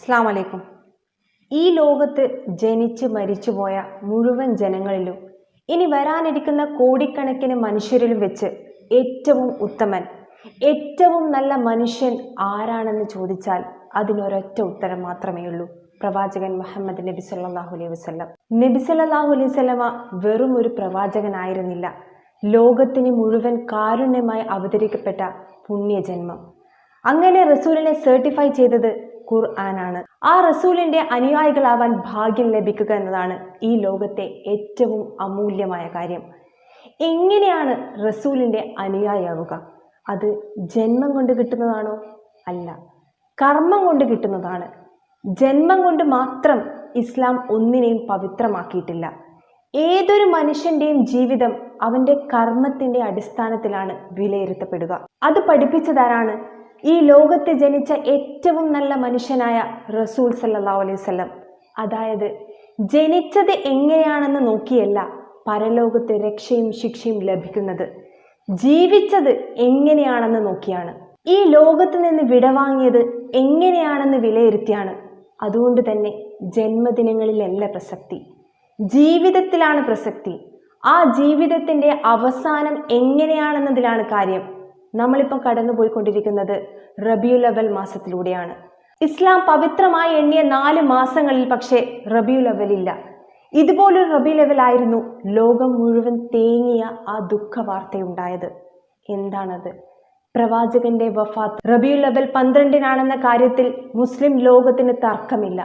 അസ്സലാമു അലൈക്കും. ഈ ലോകത്ത് ജനിച്ച് മരിച്ചുപോയ മുഴുവൻ ജനങ്ങളിലും ഇനി വരാനിരിക്കുന്ന കോടിക്കണക്കിന് മനുഷ്യരിലും വെച്ച് ഏറ്റവും ഉത്തമൻ, ഏറ്റവും നല്ല മനുഷ്യൻ ആരാണെന്ന് ചോദിച്ചാൽ അതിനൊരൊറ്റ ഉത്തരം മാത്രമേ ഉള്ളൂ: പ്രവാചകൻ മുഹമ്മദ് നബി സല്ലല്ലാഹു അലൈഹി വസല്ലം. നബി സല്ലല്ലാഹു അലൈഹി വസല്ലമ വെറും ഒരു പ്രവാചകനായിരുന്നില്ല, ലോകത്തിന് മുഴുവൻ കാരുണ്യമായി അവതരിക്കപ്പെട്ട പുണ്യജന്മം. അങ്ങനെ റസൂലിനെ സർട്ടിഫൈ ചെയ്തത് ഖുർആനാണ്. ആ റസൂലിന്റെ അനുയായികളാവാൻ ഭാഗ്യം ലഭിക്കുക എന്നതാണ് ഈ ലോകത്തെ ഏറ്റവും അമൂല്യമായ കാര്യം. എങ്ങനെയാണ് റസൂലിന്റെ അനുയായിയാവുക? അത് ജന്മം കൊണ്ട് കിട്ടുന്നതാണോ? അല്ല, കർമ്മം കൊണ്ട് കിട്ടുന്നതാണ്. ജന്മം കൊണ്ട് മാത്രം ഇസ്ലാം ഒന്നിനെയും പവിത്രമാക്കിയിട്ടില്ല. ഏതൊരു മനുഷ്യന്റെയും ജീവിതം അവന്റെ കർമ്മത്തിന്റെ അടിസ്ഥാനത്തിലാണ് വിലയിരുത്തപ്പെടുക. അത് പഠിപ്പിച്ചതാരാണ്? ഈ ലോകത്ത് ജനിച്ച ഏറ്റവും നല്ല മനുഷ്യനായ റസൂൽ സല്ലല്ലാഹു അലൈഹി വസല്ലം. അതായത് ജനിച്ചത് എങ്ങനെയാണെന്ന് നോക്കിയല്ല പരലോകത്ത് രക്ഷയും ശിക്ഷയും ലഭിക്കുന്നത്, ജീവിച്ചത് എങ്ങനെയാണെന്ന് നോക്കിയാണ്. ഈ ലോകത്ത് നിന്ന് വിടവാങ്ങിയത് എങ്ങനെയാണെന്ന് വിലയിരുത്തിയാണ്. അതുകൊണ്ട് തന്നെ ജന്മദിനങ്ങളിലല്ല പ്രസക്തി, ജീവിതത്തിലാണ് പ്രസക്തി. ആ ജീവിതത്തിന്റെ അവസാനം എങ്ങനെയാണെന്നതിലാണ് കാര്യം. നമ്മളിപ്പം കടന്നുപോയിക്കൊണ്ടിരിക്കുന്നത് റബിയുൽ അവൽ മാസത്തിലൂടെയാണ്. ഇസ്ലാം പവിത്രമായി എണ്ണിയ 4 മാസങ്ങളിൽ പക്ഷേ റബിയുൽ അവലില്ല. ഇതുപോലൊരു റബിയുൽ അവലായിരുന്നു ലോകം മുഴുവൻ തേങ്ങിയ ആ ദുഃഖ വാർത്തയുണ്ടായത്. എന്താണത്? പ്രവാചകന്റെ വഫാത്ത് റബിയുൽ അവൽ 12-നാണെന്ന കാര്യത്തിൽ മുസ്ലിം ലോകത്തിന് തർക്കമില്ല.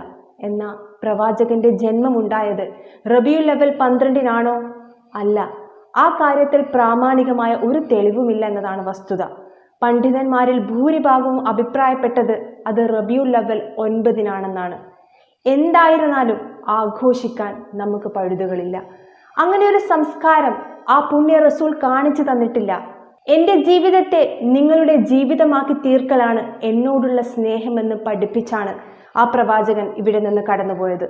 എന്നാൽ പ്രവാചകന്റെ ജന്മമുണ്ടായത് റബിയുൽ അവൽ 12-നാണോ? അല്ല. ആ കാര്യത്തിൽ പ്രാമാണികമായ ഒരു തെളിവുമില്ല എന്നതാണ് വസ്തുത. പണ്ഡിതന്മാരിൽ ഭൂരിഭാഗവും അഭിപ്രായപ്പെട്ടത് അത് റബിയുൽ അവൽ 9-നാണെന്നാണ്. എന്തായിരുന്നാലും ആഘോഷിക്കാൻ നമുക്ക് പഴുതുകളില്ല. അങ്ങനെ ഒരു സംസ്കാരം ആ പുണ്യ റസൂൽ കാണിച്ചു തന്നിട്ടില്ല. എൻ്റെ ജീവിതത്തെ നിങ്ങളുടെ ജീവിതമാക്കി തീർക്കലാണ് എന്നോടുള്ള സ്നേഹമെന്ന് പഠിപ്പിച്ചാണ് ആ പ്രവാചകൻ ഇവിടെ നിന്ന് കടന്നുപോയത്.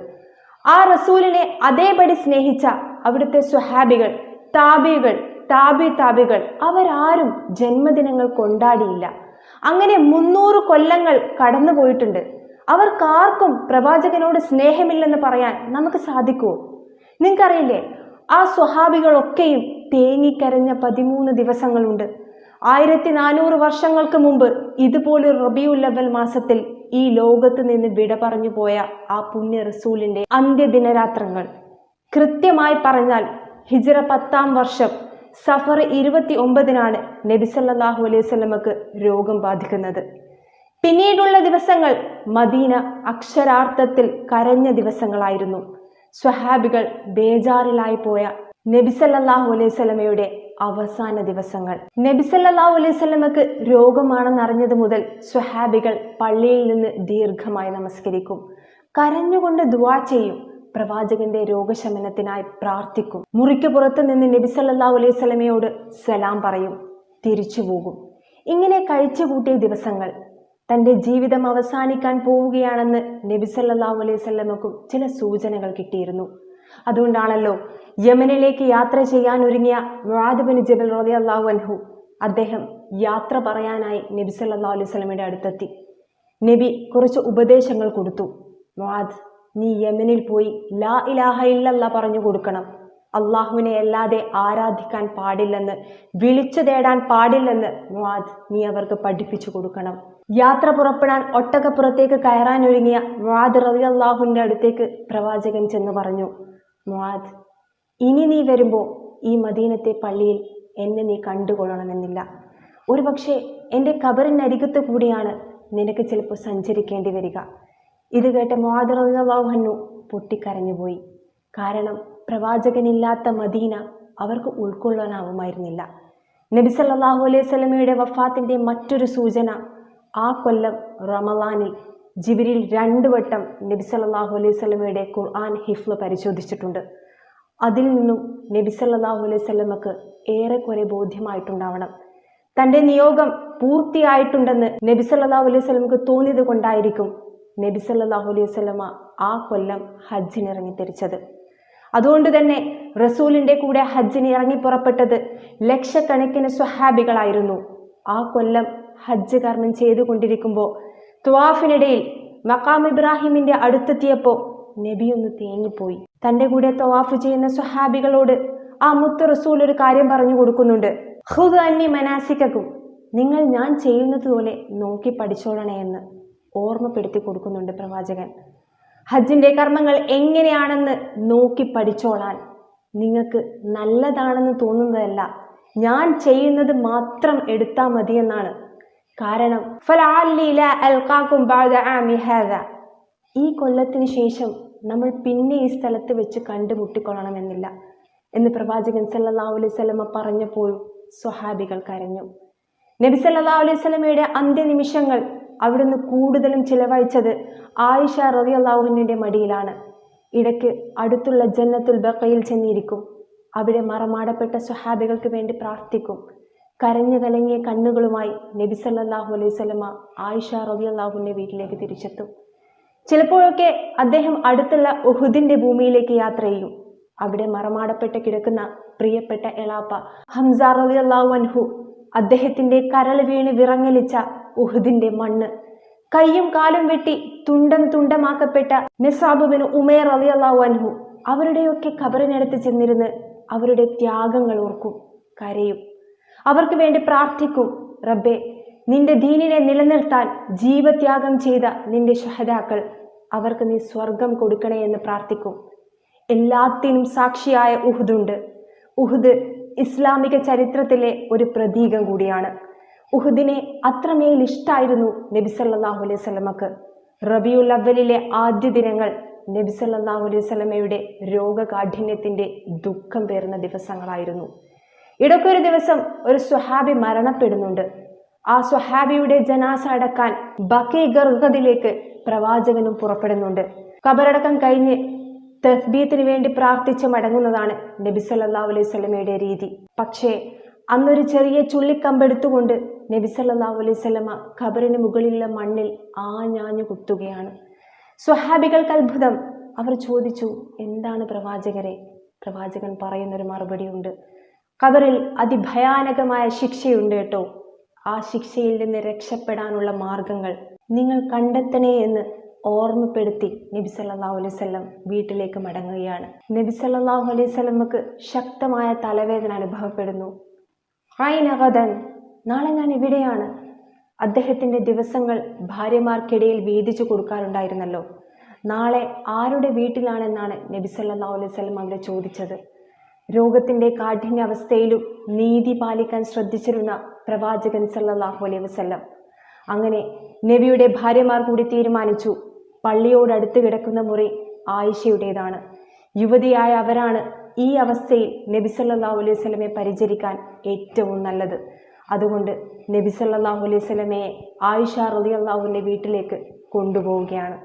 ആ റസൂലിനെ അതേപടി സ്നേഹിച്ച അവിടുത്തെ സ്വഹാബികൾ, താബികൾ, താബികൾ അവരാരും ജന്മദിനങ്ങൾ കൊണ്ടാടിയില്ല. അങ്ങനെ 300 കൊല്ലങ്ങൾ കടന്നുപോയിട്ടുണ്ട്. അവർക്കാർക്കും പ്രവാചകനോട് സ്നേഹമില്ലെന്ന് പറയാൻ നമുക്ക് സാധിക്കുമോ? നിങ്ങൾക്കറിയില്ലേ, ആ സ്വഹാബികളൊക്കെയും തേങ്ങിക്കരഞ്ഞ 13 ദിവസങ്ങളുണ്ട്. 1400 വർഷങ്ങൾക്ക് മുമ്പ് ഇതുപോലൊരു റബിയുൽ അവൽ മാസത്തിൽ ഈ ലോകത്ത് നിന്ന് വിട പറഞ്ഞു പോയ ആ പുണ്യ റസൂലിന്റെ അന്ത്യദിനരാത്രങ്ങൾ. കൃത്യമായി പറഞ്ഞാൽ ഹിജ്റ 10-ാം വർഷം സഫർ 29-നാണ് നബി സല്ലല്ലാഹു അലൈഹി വസല്ലമക്ക് രോഗം ബാധിക്കുന്നത്. പിന്നീടുള്ള ദിവസങ്ങൾ മദീന അക്ഷരാർത്ഥത്തിൽ കരഞ്ഞ ദിവസങ്ങളായിരുന്നു. സ്വഹാബികൾ ബേജാറിലായി പോയ നബി സല്ലല്ലാഹു അലൈഹി വസല്ലമയുടെ അവസാന ദിവസങ്ങൾ. നബി സല്ലല്ലാഹു അലൈഹി വസല്ലമക്ക് രോഗമാണെന്നറിഞ്ഞത് മുതൽ സ്വഹാബികൾ പള്ളിയിൽ നിന്ന് ദീർഘമായി നമസ്കരിക്കും, കരഞ്ഞുകൊണ്ട് ദുആ ചെയ്യും, പ്രവാചകന്റെ രോഗശമനത്തിനായി പ്രാർത്ഥിക്കും. മുറിക്ക് പുറത്ത് നിന്ന് നബി സല്ലല്ലാഹു അലൈഹി വസല്ലമയോട് സലാം പറയും, തിരിച്ചു പോകും. ഇങ്ങനെ കഴിച്ചുകൂട്ടിയ ദിവസങ്ങൾ. തൻ്റെ ജീവിതം അവസാനിക്കാൻ പോവുകയാണെന്ന് നബി സല്ലല്ലാഹു അലൈഹി വസല്ലമക്കും ചില സൂചനകൾ കിട്ടിയിരുന്നു. അതുകൊണ്ടാണല്ലോ യമനിലേക്ക് യാത്ര ചെയ്യാൻ ഒരുങ്ങിയ മുആദ് ബിൻ ജബൽ റളിയല്ലാഹു അൻഹു, അദ്ദേഹം യാത്ര പറയാനായി നബി സല്ലല്ലാഹു അലൈഹി വസല്ലമയുടെ അടുത്തെത്തി. നബി കുറച്ച് ഉപദേശങ്ങൾ കൊടുത്തു. മുആദ്, നീ യമനിൽ പോയി ലാ ഇലാഹ ഇല്ലല്ലാഹ് പറഞ്ഞു കൊടുക്കണം. അള്ളാഹുവിനെ അല്ലാതെ ആരാധിക്കാൻ പാടില്ലെന്ന്, വിളിച്ചു തേടാൻ പാടില്ലെന്ന് മുആദ് നീ അവർക്ക് പഠിപ്പിച്ചു കൊടുക്കണം. യാത്ര പുറപ്പെടാൻ ഒട്ടകപ്പുറത്തേക്ക് കയറാൻ ഒരുങ്ങിയ മുആദ് റളിയല്ലാഹുവിന്റെ അടുത്തേക്ക് പ്രവാചകൻ ചെന്ന് പറഞ്ഞു, മുആദ്, ഇനി നീ വരുമ്പോൾ ഈ മദീനത്തെ പള്ളിയിൽ എന്നെ നീ കണ്ടുകൊള്ളണമെന്നില്ല. ഒരു പക്ഷേ എൻ്റെ ഖബറിനരികത്ത് കൂടിയാണ് നിനക്ക് ചിലപ്പോൾ സഞ്ചരിക്കേണ്ടി വരിക. ഇത് കേട്ട മുആദ് റളിയല്ലാഹു അൻഹു പൊട്ടിക്കരഞ്ഞുപോയി. കാരണം പ്രവാചകനില്ലാത്ത മദീന അവർക്ക് ഉൾക്കൊള്ളാനാവുമായിരുന്നില്ല. നബി സല്ലല്ലാഹു അലൈഹി വസല്ലമയുടെ വഫാത്തിന്റെ മറ്റൊരു സൂചന, ആ കൊല്ലം റമളാനിൽ ജിബ്രീൽ 2 വട്ടം നബി സല്ലല്ലാഹു അലൈഹി വസല്ലമയുടെ ഖുർആൻ ഹിഫ്ള് പരിശോധിച്ചിട്ടുണ്ട്. അതിൽ നിന്നും നബി സല്ലല്ലാഹു അലൈഹി വസല്ലമക്ക് ഏറെക്കുറെ ബോധ്യമായിട്ടുണ്ടാവണം, തൻ്റെ നിയോഗം പൂർത്തിയായിട്ടുണ്ടെന്ന് നബി സല്ലല്ലാഹു അലൈഹി വസല്ലമക്ക് തോന്നിയത് കൊണ്ടായിരിക്കും നബി സല്ലല്ലാഹു അലൈഹി വസല്ലമ ആ കൊല്ലം ഹജ്ജിന് ഇറങ്ങിത്തിരിച്ചത്. അതുകൊണ്ട് തന്നെ റസൂലിന്റെ കൂടെ ഹജ്ജിന് ഇറങ്ങി പുറപ്പെട്ടത് ലക്ഷക്കണക്കിന് സ്വഹാബികളായിരുന്നു. ആ കൊല്ലം ഹജ്ജ് കർമ്മം ചെയ്തുകൊണ്ടിരിക്കുമ്പോൾ ത്വാഫിനിടയിൽ മഖാം ഇബ്രാഹിമിന്റെ അടുത്തെത്തിയപ്പോൾ നബി ഒന്ന് തേങ്ങിപ്പോയി. തന്റെ കൂടെ തവാഫ് ചെയ്യുന്ന സ്വഹാബികളോട് ആ മുത്ത് റസൂൽ ഒരു കാര്യം പറഞ്ഞു കൊടുക്കുന്നുണ്ട്. ഖുദ് അന്നി മനാസികക്കും, നിങ്ങൾ ഞാൻ ചെയ്യുന്നത് പോലെ നോക്കി പഠിച്ചോളണേ എന്ന് ഓർമ്മപ്പെടുത്തി കൊടുക്കുന്നുണ്ട് പ്രവാചകൻ. ഹജ്ജിന്റെ കർമ്മങ്ങൾ എങ്ങനെയാണെന്ന് നോക്കി പഠിച്ചോളാൻ, നിങ്ങൾക്ക് നല്ലതാണെന്ന് തോന്നുന്നതല്ല, ഞാൻ ചെയ്യുന്നത് മാത്രം എടുത്താൽ മതിയെന്നാണ്. കാരണം ഈ കൊല്ലത്തിന് ശേഷം നമ്മൾ പിന്നെ ഈ സ്ഥലത്ത് വെച്ച് കണ്ടുമുട്ടിക്കൊള്ളണമെന്നില്ല എന്ന് പ്രവാചകൻ സല്ലല്ലാഹു അലൈഹി വസല്ലമ പറഞ്ഞപ്പോൾ സ്വഹാബികൾ കരഞ്ഞു. നബി സല്ലല്ലാഹു അലൈഹി വസല്ലമയുടെ അന്ത്യനിമിഷങ്ങൾ അവിടുന്ന് കൂടുതലും ചിലവഴിച്ചത് ആയിഷ റളിയല്ലാഹു അൻഹയുടെ മടിയിലാണ്. ഇടയ്ക്ക് അടുത്തുള്ള ജന്നത്തുൽ ബഖയിൽ ചെന്നിരിക്കും. അവിടെ മറമാടപ്പെട്ട സ്വഹാബികൾക്ക് വേണ്ടി പ്രാർത്ഥിക്കും. കരഞ്ഞു കലങ്ങിയ കണ്ണുകളുമായി നബി സല്ലല്ലാഹു അലൈഹി വസല്ലമ ആയിഷ റളിയല്ലാഹു അൻഹയുടെ വീട്ടിലേക്ക് തിരിച്ചെത്തും. ചിലപ്പോഴൊക്കെ അദ്ദേഹം അടുത്തുള്ള ഉഹുദിന്റെ ഭൂമിയിലേക്ക് യാത്ര ചെയ്യും. അവിടെ മറമാടപ്പെട്ട് കിടക്കുന്ന പ്രിയപ്പെട്ട എളാപ്പ ഹംസ റളിയല്ലാഹു അൻഹു, അദ്ദേഹത്തിന്റെ കരൾ വീണ് വിറങ്ങലിച്ച ഉഹുദിന്റെ മണ്ണ്, കൈയും കാലും വെട്ടി തുണ്ടം തുണ്ടമാക്കപ്പെട്ട മിസ്അബ് ബിൻ ഉമൈർ റളിയല്ലാഹു അൻഹു, അവരുടെയൊക്കെ ഖബറിനടുത്ത് ചെന്നിരുന്ന് അവരുടെ ത്യാഗങ്ങൾ ഓർക്കും, കരയും. അവർക്ക് വേണ്ടി പ്രാർത്ഥിക്കും. റബ്ബേ, നിന്റെ ദീനിനെ നിലനിർത്താൻ ജീവത്യാഗം ചെയ്ത നിന്റെ ശഹദാക്കൾ, അവർക്ക് നീ സ്വർഗം കൊടുക്കണേ എന്ന് പ്രാർത്ഥിക്കും. എല്ലാത്തിനും സാക്ഷിയായ ഉഹുദുണ്ട്. ഉഹുദ് ഇസ്ലാമിക ചരിത്രത്തിലെ ഒരു പ്രതീകം കൂടിയാണ്. ഉഹുദിനെ അത്രമേൽ ഇഷ്ടായിരുന്നു നബി സല്ലല്ലാഹു അലൈഹി വസല്ലമക്ക്. റബിയുൽ അവ്വലിലെ ആദ്യ ദിനങ്ങൾ നബി സല്ലല്ലാഹു അലൈഹി വസല്ലമയുടെ രോഗകാഠിന്യത്തിന്റെ ദുഃഖം പേറുന്ന ദിവസങ്ങളായിരുന്നു. ഇടയ്ക്കൊരു ദിവസം ഒരു സ്വഹാബി മരണപ്പെടുന്നുണ്ട്. ആ സ്വഹാബിയുടെ ജനാസ അടക്കാൻ ബഖീ ഗർഖദിലേക്ക് പ്രവാചകനും പുറപ്പെടുന്നുണ്ട്. ഖബറടക്കം കഴിഞ്ഞ് തസ്ബീത്തിന് വേണ്ടി പ്രാർത്ഥിച്ച് മടങ്ങുന്നതാണ് നബി സല്ലല്ലാഹു അലൈഹി വസല്ലമയുടെ രീതി. പക്ഷേ അന്നൊരു ചെറിയ ചുള്ളിക്കമ്പെടുത്തുകൊണ്ട് നബി സല്ലല്ലാഹു അലൈഹി വസല്ലമ ഖബറിന് മുകളിലുള്ള മണ്ണിൽ ആഞ്ഞാഞ്ഞു കുത്തുകയാണ്. സ്വഹാബികൾക്ക് അത്ഭുതം. അവർ ചോദിച്ചു, എന്താണ് പ്രവാചകരെ? പ്രവാചകൻ പറയുന്നൊരു മറുപടിയുണ്ട്. ഖബറിൽ അതിഭയാനകമായ ശിക്ഷയുണ്ട് കേട്ടോ. ആ ശിക്ഷയിൽ നിന്ന് രക്ഷപ്പെടാനുള്ള മാർഗങ്ങൾ നിങ്ങൾ കണ്ടെത്തണേ എന്ന് ഓർമ്മപ്പെടുത്തി നബി സല്ലല്ലാഹു അലൈഹി വസല്ലം വീട്ടിലേക്ക് മടങ്ങുകയാണ്. നബി സല്ലല്ലാഹു അലൈഹി വസല്ലമക്ക് ശക്തമായ തലവേദന അനുഭവപ്പെടുന്നു. ഐനഗദൻ, നാളെ ഞാൻ എവിടെയാണ്? അദ്ദേഹത്തിന്റെ ദിവസങ്ങൾ ഭാര്യമാർക്കിടയിൽ വീതിച്ചു കൊടുക്കാറുണ്ടായിരുന്നല്ലോ. നാളെ ആരുടെ വീട്ടിലാണെന്നാണ് നബി സല്ലല്ലാഹു അലൈഹി വസല്ലം അവിടെ ചോദിച്ചത്. രോഗത്തിന്റെ കാഠിന്യാവസ്ഥയിലും നീതി പാലിക്കാൻ ശ്രദ്ധിച്ചിരുന്ന പ്രവാചകൻ സല്ലല്ലാഹു അലൈഹി വസല്ലം അങ്ങനെ നബിയുടെ ഭാര്യമാർ കൂടി തീരുമാനിച്ചു, പള്ളിയോടടുത്ത് കിടക്കുന്ന മുറി ആയിഷയുടേതാണ്. യുവതിയായ അവരാണ് ഈ അവസ്ഥയിൽ നബി സല്ലല്ലാഹു അലൈഹി വസല്ലമയെ പരിചരിക്കാൻ ഏറ്റവും നല്ലത്. അതുകൊണ്ട് നബി സല്ലല്ലാഹു അലൈഹി വസല്ലമയെ ആയിഷ റളിയല്ലാഹു അൻഹയുടെ വീട്ടിലേക്ക് കൊണ്ടുപോവുകയാണ്.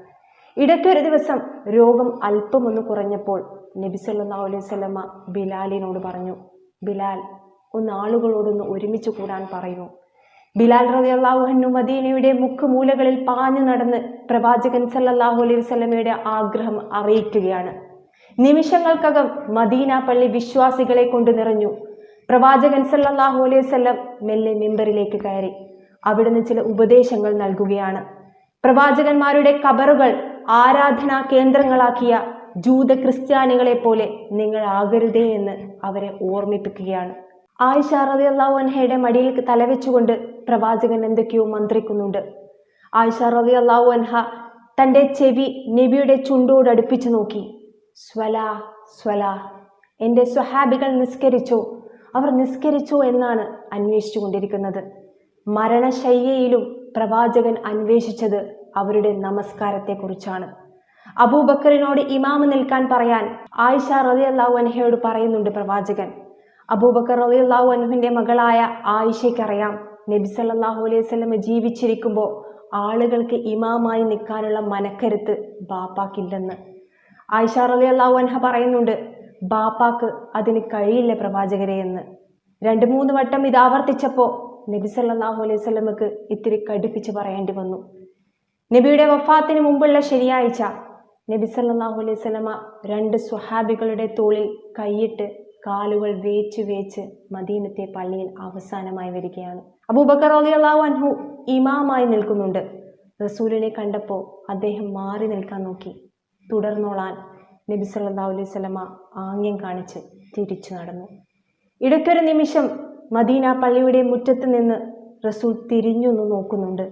ഇടയ്ക്കൊരു ദിവസം രോഗം അല്പമൊന്ന് കുറഞ്ഞപ്പോൾ നബി സല്ലല്ലാഹു അലൈഹി വസല്ലമ ബിലാലിനോട് പറഞ്ഞു, ബിലാൽ, ഒന്ന് ആളുകളോടൊന്ന് ഒരുമിച്ച് കൂടാൻ പറയൂ. ബിലാൽ റളിയല്ലാഹു അൻഹു മദീനയുടെ മുക്കുമൂലകളിൽ പാഞ്ഞു നടന്ന് പ്രവാചകൻ സല്ലല്ലാഹു അലൈഹി വസല്ലമയുടെ ആഗ്രഹം അറിയിക്കുകയാണ്. നിമിഷങ്ങൾക്കകം മദീന പള്ളി വിശ്വാസികളെ കൊണ്ട് നിറഞ്ഞു. പ്രവാചകൻ സല്ലല്ലാഹു അലൈഹി വസല്ലം മെല്ലെ മിമ്പറിലേക്ക് കയറി അവിടുന്ന് ചില ഉപദേശങ്ങൾ നൽകുകയാണ്. പ്രവാചകന്മാരുടെ ഖബറുകൾ ആരാധനാ കേന്ദ്രങ്ങളാക്കിയ ജൂത ക്രിസ്ത്യാനികളെ പോലെ നിങ്ങൾ ആകരുതേ എന്ന് അവരെ ഓർമ്മിപ്പിക്കുകയാണ്. ആയിഷ റളിയല്ലാഹു അൻഹയുടെ മടിയിൽ തലവെച്ചുകൊണ്ട് പ്രവാചകൻ എന്തൊക്കെയോ മന്ത്രിക്കുന്നുണ്ട്. ആയിഷ റളിയല്ലാഹു അൻഹ തൻ്റെ ചെവി നബിയുടെ ചുണ്ടോട് അടുപ്പിച്ചു നോക്കി. സ്വലാ സ്വലാ, എൻ്റെ സ്വഹാബികൾ നിസ്കരിച്ചോ? അവർ നിസ്കരിച്ചോ എന്നാണ് അന്വേഷിച്ചു കൊണ്ടിരിക്കുന്നത്. മരണശയ്യയിലും പ്രവാചകൻ അന്വേഷിച്ചത് അവരുടെ നമസ്കാരത്തെക്കുറിച്ചാണ്. അബൂബക്കറിനോട് ഇമാമ് നിൽക്കാൻ പറയാൻ ആയിഷ റളിയല്ലാഹു അൻഹയോട് പറയുന്നുണ്ട് പ്രവാചകൻ. അബൂബക്കർ റളിയല്ലാഹു അൻഹുവിൻ്റെ മകളായ ആയിഷയ്ക്കറിയാം നബി സല്ലല്ലാഹു അലൈഹി വസല്ലം ജീവിച്ചിരിക്കുമ്പോൾ ആളുകൾക്ക് ഇമാമായി നിൽക്കാനുള്ള മനക്കരുത്ത് ബാപ്പാക്കില്ലെന്ന്. ആയിഷ റളിയല്ലാഹു അൻഹ പറയുന്നുണ്ട്, ബാപ്പാക്ക് അതിന് കഴിയില്ല പ്രവാചകരെ എന്ന്. 2-3 വട്ടം ഇത് ആവർത്തിച്ചപ്പോൾ നബി സല്ലല്ലാഹു അലൈഹി വസല്ലമക്ക് ഇത്തിരി കടുപ്പിച്ച് പറയേണ്ടി വന്നു. നബിയുടെ വഫാത്തിന് മുമ്പുള്ള ശനിയാഴ്ച നബി സല്ലല്ലാഹു അലൈഹി വസല്ലമ 2 സ്വഹാബികളുടെ തോളിൽ കൈയിട്ട് കാലുകൾ വേച്ച് വേച്ച് മദീനത്തെ പള്ളിയിൽ അവസാനമായി വരികയാണ്. അബൂബക്കർ റളിയല്ലാഹു അൻഹു ഇമാമായി നിൽക്കുന്നുണ്ട്. റസൂലിനെ കണ്ടപ്പോൾ അദ്ദേഹം മാറി നിൽക്കാൻ നോക്കി. തുടർന്നോളാൻ നബി സല്ലല്ലാഹു അലൈഹി വസല്ലമ ആംഗ്യം കാണിച്ച് തിരിച്ചു നടന്നു. ഇടയ്ക്കൊരു നിമിഷം മദീന പള്ളിയുടെ മുറ്റത്ത് നിന്ന് റസൂൽ തിരിഞ്ഞൊന്നു നോക്കുന്നുണ്ട്.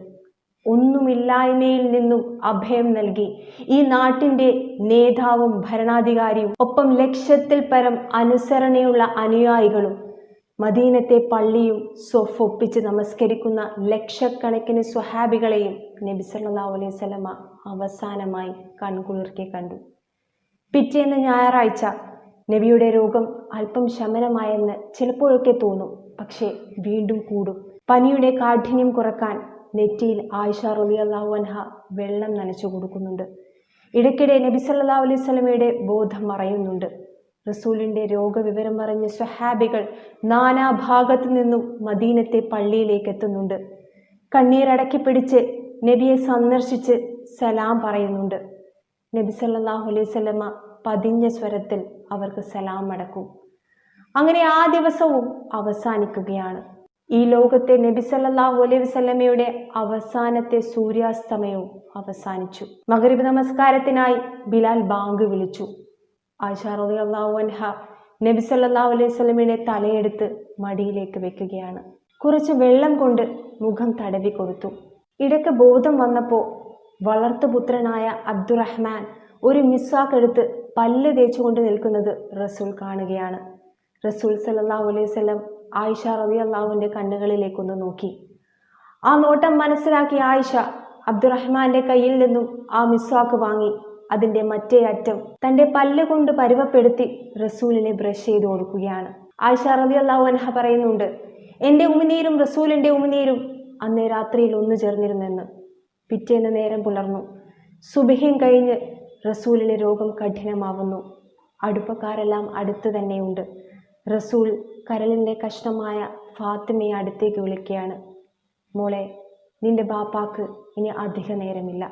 ഒന്നുമില്ലായ്മയിൽ നിന്നും അഭയം നൽകി ഈ നാട്ടിൻ്റെ നേതാവും ഭരണാധികാരിയും ഒപ്പം ലക്ഷത്തിൽ പരം അനുസരണയുള്ള അനുയായികളും മദീനത്തെ പള്ളിയും സ്വഫൊപ്പിച്ച് നമസ്കരിക്കുന്ന ലക്ഷക്കണക്കിന് സ്വഹാബികളെയും നബി സല്ലല്ലാഹു അലൈഹി വസല്ലമ അവസാനമായി കൺകുളിർക്കെ കണ്ടു. പിറ്റേന്ന് ഞായറാഴ്ച നബിയുടെ രോഗം അല്പം ശമനമായെന്ന് ചിലപ്പോഴൊക്കെ തോന്നും, പക്ഷേ വീണ്ടും കൂടും. പനിയുടെ കാഠിന്യം കുറക്കാൻ നെറ്റിയിൽ ആയിഷ റളിയല്ലാഹു അൻഹ വെള്ളം നനച്ചു കൊടുക്കുന്നുണ്ട്. ഇടയ്ക്കിടെ നബി സല്ലല്ലാഹു അലൈഹി വസല്ലമയുടെ ബോധം മറയുന്നുണ്ട്. റസൂലിൻ്റെ രോഗവിവരം അറിഞ്ഞ സ്വഹാബികൾ നാനാഭാഗത്തു നിന്നും മദീനത്തെ പള്ളിയിലേക്ക് എത്തുന്നുണ്ട്. കണ്ണീരടക്കി പിടിച്ച് നബിയെ സന്ദർശിച്ച് സലാം പറയുന്നുണ്ട്. നബി സല്ലല്ലാഹു അലൈഹി വസല്ലമ പതിഞ്ഞ സ്വരത്തിൽ അവർക്ക് സലാം അടക്കും. അങ്ങനെ ആ ദിവസവും അവസാനിക്കുകയാണ്. ഈ ലോകത്തെ നബി സല്ലല്ലാഹു അലൈഹി വസല്ലമയുടെ അവസാനത്തെ സൂര്യാസ്തമയവും അവസാനിച്ചു. മഗ്രിബ് നമസ്കാരത്തിനായി ബിലാൽ ബാങ്ക് വിളിച്ചു. ആയിഷ റളിയല്ലാഹു അൻഹ നബി സല്ലല്ലാഹു അലൈഹി വസല്ലമയുടെ തലയെടുത്ത് മടിയിലേക്ക് വെക്കുകയാണ്. കുറച്ച് വെള്ളം കൊണ്ട് മുഖം തടവി കൊടുത്തു. ഇടയ്ക്ക് ബോധം വന്നപ്പോൾ വളർത്തുപുത്രനായ അബ്ദുറഹ്മാൻ ഒരു മിസ്വാക്ക് എടുത്ത് പല്ല് തേച്ചുകൊണ്ട് നിൽക്കുന്നത് റസൂൽ കാണുകയാണ്. റസൂൽ സല്ലല്ലാഹു അലൈഹി വസല്ലം ആയിഷ റളിയല്ലാഹുവിൻ്റെ കണ്ണുകളിലേക്കൊന്ന് നോക്കി. ആ നോട്ടം മനസ്സിലാക്കിയ ആയിഷ അബ്ദുറഹ്മാന്റെ കയ്യിൽ നിന്നും ആ മിസ്വാക്ക് വാങ്ങി അതിൻ്റെ മറ്റേ അറ്റം തൻ്റെ പല്ല് കൊണ്ട് പരുവപ്പെടുത്തി റസൂലിനെ ബ്രഷ് ചെയ്ത് കൊടുക്കുകയാണ്. ആയിഷ റളിയല്ലാഹു അൻഹ പറയുന്നുണ്ട്, എൻ്റെ ഉമിനീരും റസൂലിൻ്റെ ഉമിനീരും അന്നേ രാത്രിയിൽ ഒന്നു ചേർന്നിരുന്നെന്ന്. പിറ്റേന്ന് നേരം പുലർന്നു. സുബഹിയും കഴിഞ്ഞ് റസൂലിന് രോഗം കഠിനമാവുന്നു. അടുപ്പക്കാരെല്ലാം അടുത്ത് തന്നെയുണ്ട്. റസൂൽ കരളിൻ്റെ കഷ്ണമായ ഫാത്തിമയെ അടുത്തേക്ക് വിളിക്കുകയാണ്. മോളെ, നിന്റെ ബാപ്പാക്ക് ഇനി അധിക നേരമില്ല.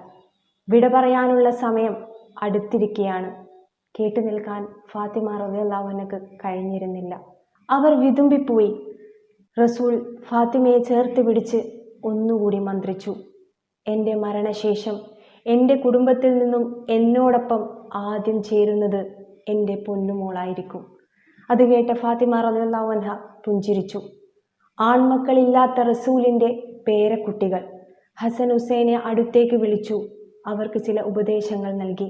വിട പറയാനുള്ള സമയം അടുത്തിരിക്കുകയാണ്. കേട്ടു നിൽക്കാൻ ഫാത്തിമ റളിയല്ലാഹു അൻഹക്ക് കഴിഞ്ഞിരുന്നില്ല. അവർ വിതുമ്പിപ്പോയി. റസൂൽ ഫാത്തിമയെ ചേർത്ത് പിടിച്ച് ഒന്നുകൂടി മന്ത്രിച്ചു. എൻ്റെ മരണശേഷം എൻ്റെ കുടുംബത്തിൽ നിന്നും എന്നോടൊപ്പം ആദ്യം ചേരുന്നത് എൻ്റെ പൊന്നുമോളായിരിക്കും. അത് കേട്ട ഫാത്തിമ റളിയല്ലാഹു അൻഹ പുഞ്ചിരിച്ചു. ആൺമക്കളില്ലാത്ത റസൂലിൻ്റെ പേരക്കുട്ടികൾ ഹസൻ ഹുസൈനെ അടുത്തേക്ക് വിളിച്ചു. അവർക്ക് ചില ഉപദേശങ്ങൾ നൽകി.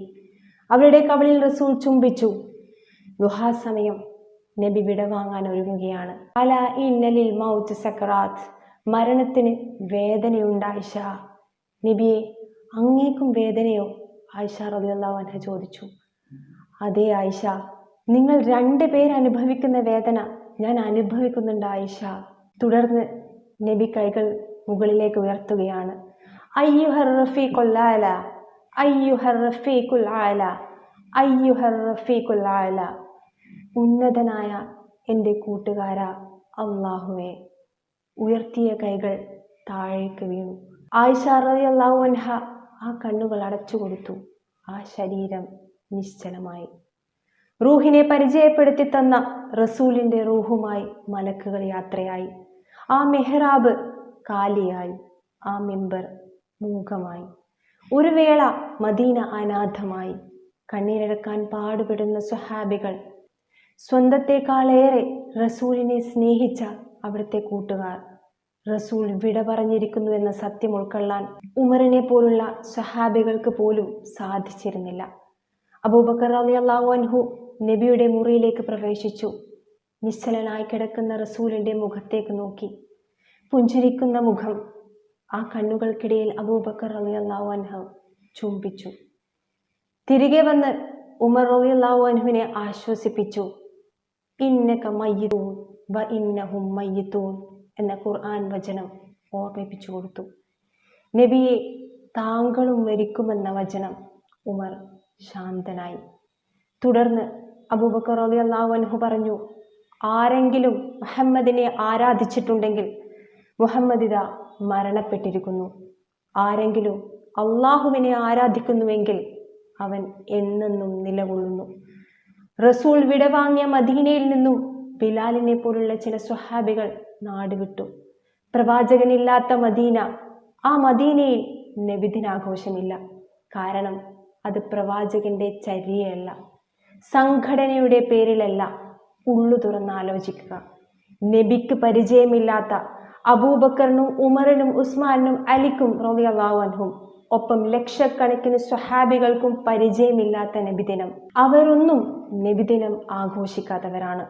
അവരുടെ കവിളിൽ റസൂൽ ചുംബിച്ചു. ദുഹാസമയം നബി വിടവാങ്ങാൻ ഒരുങ്ങുകയാണ്. അല ഇന്നലിൽ മൗത്ത് സക്കറാത്ത്, മരണത്തിന് വേദനയുണ്ട് ആയിഷ. നബിയെ, അങ്ങേക്കും വേദനയോ? ആയിഷ റളിയല്ലാഹു അൻഹ ചോദിച്ചു. അതേ ആയിഷ, നിങ്ങൾ 2 പേര് അനുഭവിക്കുന്ന വേദന ഞാൻ അനുഭവിക്കുന്നുണ്ട് ആയിഷ. തുടർന്ന് നബി കൈകൾ മുകളിലേക്ക് ഉയർത്തുകയാണ്. അയ്യുഹർ റഫീഖുൽ ആല, അയ്യുഹർ റഫീഖുൽ ആല, അയ്യുഹർ റഫീഖുൽ ആല. ഉന്നതനായ എൻ്റെ കൂട്ടുകാരാ അല്ലാഹുവേ. ഉയർത്തിയ കൈകൾ താഴേക്ക് വീണു. ആയിഷ റളിയല്ലാഹു അൻഹ ആ കണ്ണുകൾ അടച്ചു കൊടുത്തു. ആ ശരീരം നിശ്ചലമായി. റൂഹിനെ പരിചയപ്പെടുത്തി തന്ന റസൂലിൻ്റെ റൂഹുമായി മലക്കുകൾ യാത്രയായി. ആ മെഹ്റാബ് കാലിയായി. ആ മിമ്പർ മൂകമായി. ഒരു വേള മദീന അനാഥമായി. കണ്ണീരടക്കാൻ പാടുപെടുന്ന സ്വഹാബികൾ, സ്വന്തത്തെക്കാളേറെ റസൂലിനെ സ്നേഹിച്ച അവിടുത്തെ കൂട്ടുകാർ. റസൂൽ വിട പറഞ്ഞിരിക്കുന്നു എന്ന സത്യം ഉൾക്കൊള്ളാൻ ഉമറിനെ പോലുള്ള സ്വഹാബികൾക്ക് പോലും സാധിച്ചിരുന്നില്ല. അബൂബക്കർ റളിയല്ലാഹു അൻഹു നബിയുടെ മുറിയിലേക്ക് പ്രവേശിച്ചു. നിശ്ചലനായി കിടക്കുന്ന റസൂലിൻ്റെ മുഖത്തേക്ക് നോക്കി. പുഞ്ചിരിക്കുന്ന മുഖം. ആ കണ്ണുകൾക്കിടയിൽ അബൂബക്കർ റളിയല്ലാഹു അൻഹു ചുംബിച്ചു. തിരികെ വന്ന് ഉമർ റളിയല്ലാഹു അൻഹുവിനെ ആശ്വസിപ്പിച്ചു. ഇന്നക മയ്യിതൂൻ വ ഇന്നഹും മയ്യിതൂൻ എന്ന ഖുർആൻ വചനം ഓർമ്മിപ്പിച്ചു കൊടുത്തു. നബിയെ, താങ്കളും മരിക്കുമെന്ന വചനം. ഉമർ ശാന്തനായി. തുടർന്ന് അബൂബക്കർ റളിയല്ലാഹു അൻഹു പറഞ്ഞു, ആരെങ്കിലും മുഹമ്മദിനെ ആരാധിച്ചിട്ടുണ്ടെങ്കിൽ മുഹമ്മദ് ഇതാ മരണപ്പെട്ടിരിക്കുന്നു. ആരെങ്കിലും അള്ളാഹുവിനെ ആരാധിക്കുന്നുവെങ്കിൽ അവൻ എന്നെന്നും നിലകൊള്ളുന്നു. റസൂൽ വിടവാങ്ങിയ മദീനയിൽ നിന്നും ബിലാലിനെ പോലുള്ള ചില സ്വഹാബികൾ നാടുവിട്ടു. പ്രവാചകനില്ലാത്ത മദീന, ആ മദീനയിൽ നബിദിനാഘോഷമില്ല. കാരണം അത് പ്രവാചകന്റെ ചര്യയല്ല, സംഘടനയുടെ പേരിലല്ല. ഉള്ളു തുറന്ന് ആലോചിക്കുക. നബിക്ക് പരിചയമില്ലാത്ത അബൂബക്കറിനും ഉമറിനും ഉസ്മാനും അലിക്കും റളിയല്ലാഹു അൻഹും ഒപ്പം ലക്ഷക്കണക്കിന് സ്വഹാബികൾക്കും പരിചയമില്ലാത്ത നബിദിനം. അവരൊന്നും നബിദിനം ആഘോഷിക്കാത്തവരാണ്.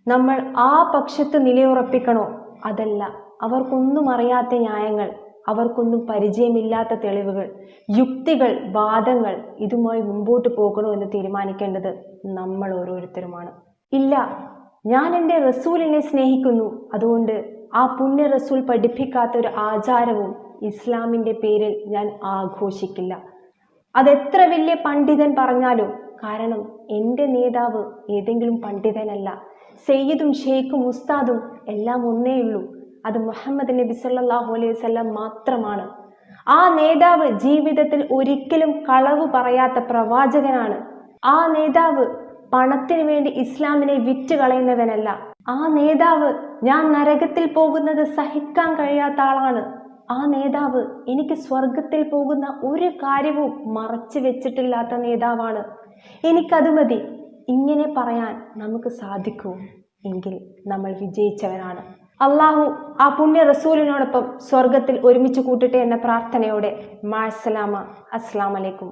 നമ്മൾ ആ പക്ഷത്ത് നിലയുറപ്പിക്കണോ? അതല്ല. അവർക്കൊന്നും അറിയാത്ത ന്യായങ്ങൾ, അവർക്കൊന്നും പരിചയമില്ലാത്ത തെളിവുകൾ, യുക്തികൾ, വാദങ്ങൾ, ഇതുമായി മുമ്പോട്ട് പോകണോ എന്ന് തീരുമാനിക്കേണ്ടത് നമ്മൾ ഓരോരുത്തരുമാണ്. ഇല്ല, ഞാൻ എൻ്റെ റസൂലിനെ സ്നേഹിക്കുന്നു, അതുകൊണ്ട് ആ പുണ്യ റസൂൽ പഠിപ്പിക്കാത്ത ഒരു ആചാരവും ഇസ്ലാമിൻ്റെ പേരിൽ ഞാൻ ആഘോഷിക്കില്ല. അതെത്ര വലിയ പണ്ഡിതൻ പറഞ്ഞാലും. കാരണം എൻ്റെ നേതാവ് ഏതെങ്കിലും പണ്ഡിതനല്ല. സയ്യിദും ഷെയ്ഖും ഉസ്താദും എല്ലാം ഒന്നേയുള്ളൂ. അത് മുഹമ്മദ് നബി സല്ലല്ലാഹു അലൈഹി വസല്ലം മാത്രമാണ്. ആ നേതാവ് ജീവിതത്തിൽ ഒരിക്കലും കളവ് പറയാത്ത പ്രവാചകനാണ്. ആ നേതാവ് പണത്തിന് വേണ്ടി ഇസ്ലാമിനെ വിറ്റ് കളയുന്നവനല്ല. ആ നേതാവ് ഞാൻ നരകത്തിൽ പോകുന്നത് സഹിക്കാൻ കഴിയാത്ത ആളാണ്. ആ നേതാവ് എനിക്ക് സ്വർഗത്തിൽ പോകുന്ന ഒരു കാര്യവും മറച്ചു വെച്ചിട്ടില്ലാത്ത നേതാവാണ്. എനിക്കത് മതി. ഇങ്ങനെ പറയാൻ നമുക്ക് സാധിക്കൂ എങ്കിൽ നമ്മൾ വിജയിച്ചവരാണ്. അള്ളാഹു ആ പുണ്യ റസൂലിനോടൊപ്പം സ്വർഗത്തിൽ ഒരുമിച്ച് കൂട്ടട്ടെ എന്ന പ്രാർത്ഥനയോടെ മാഅസ്സലാമ. അസ്സലാമു അലൈക്കും.